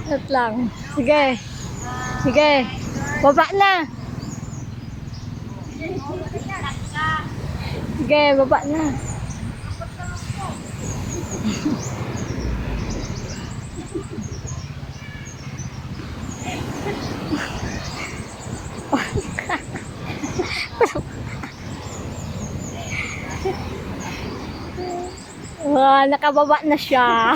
At lang. Sige. Sige. Baba na. Sige, baba na. Wow, nakababa na siya.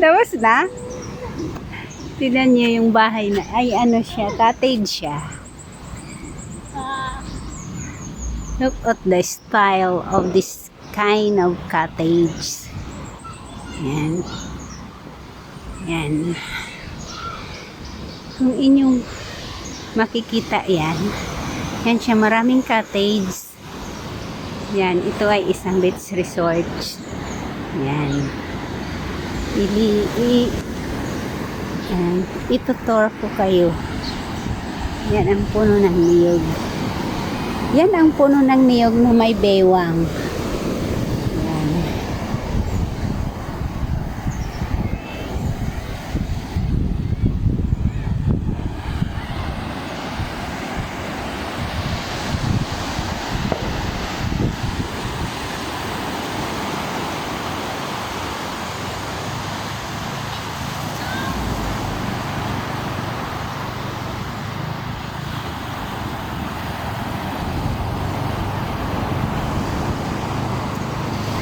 Tapos na? Tignan niyo yung bahay na, ay ano siya, cottage siya. Look at the style of this kind of cottage. Yan. Yan. Kung inyong makikita yan, yan siya, maraming cottage. Yan, ito ay isang beach resort. Yan. Yan. Itutour ko kayo. Yan ang puno ng niyog. Yan ang puno ng niyog na may bewang. Yan.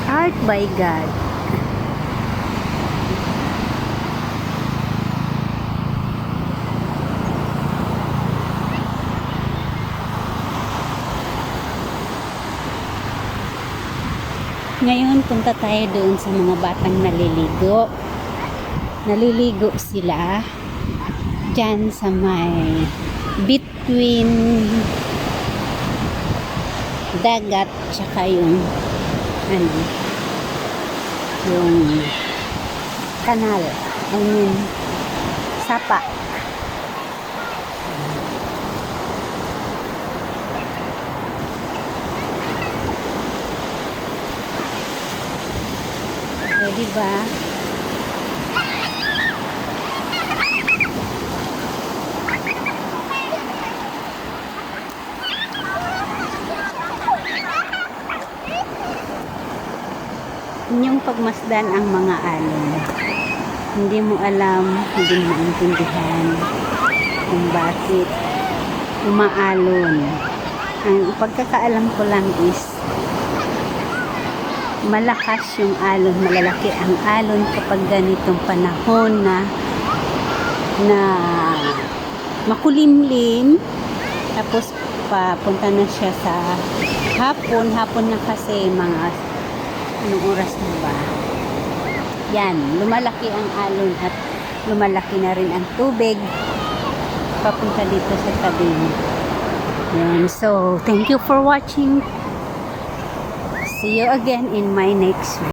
Art by God. Ngayon, punta tayo doon sa mga batang naliligo. Naliligo sila dyan sa may between dagat tsaka yung yung kanal, I mean sapa. O, diba? Inyong pagmasdan ang mga alon. Hindi mo alam, hindi mo maintindihan kung bakit umaalon. Ang pagkakaalam ko lang is malakas yung alon, malalaki ang alon kapag ganitong panahon na makulimlim, tapos papunta na siya sa hapon na kasi mga anong oras na ba? Yan, lumalaki ang alon at lumalaki na rin ang tubig papunta dito sa tabi. Yan, so thank you for watching. See you again in my next video.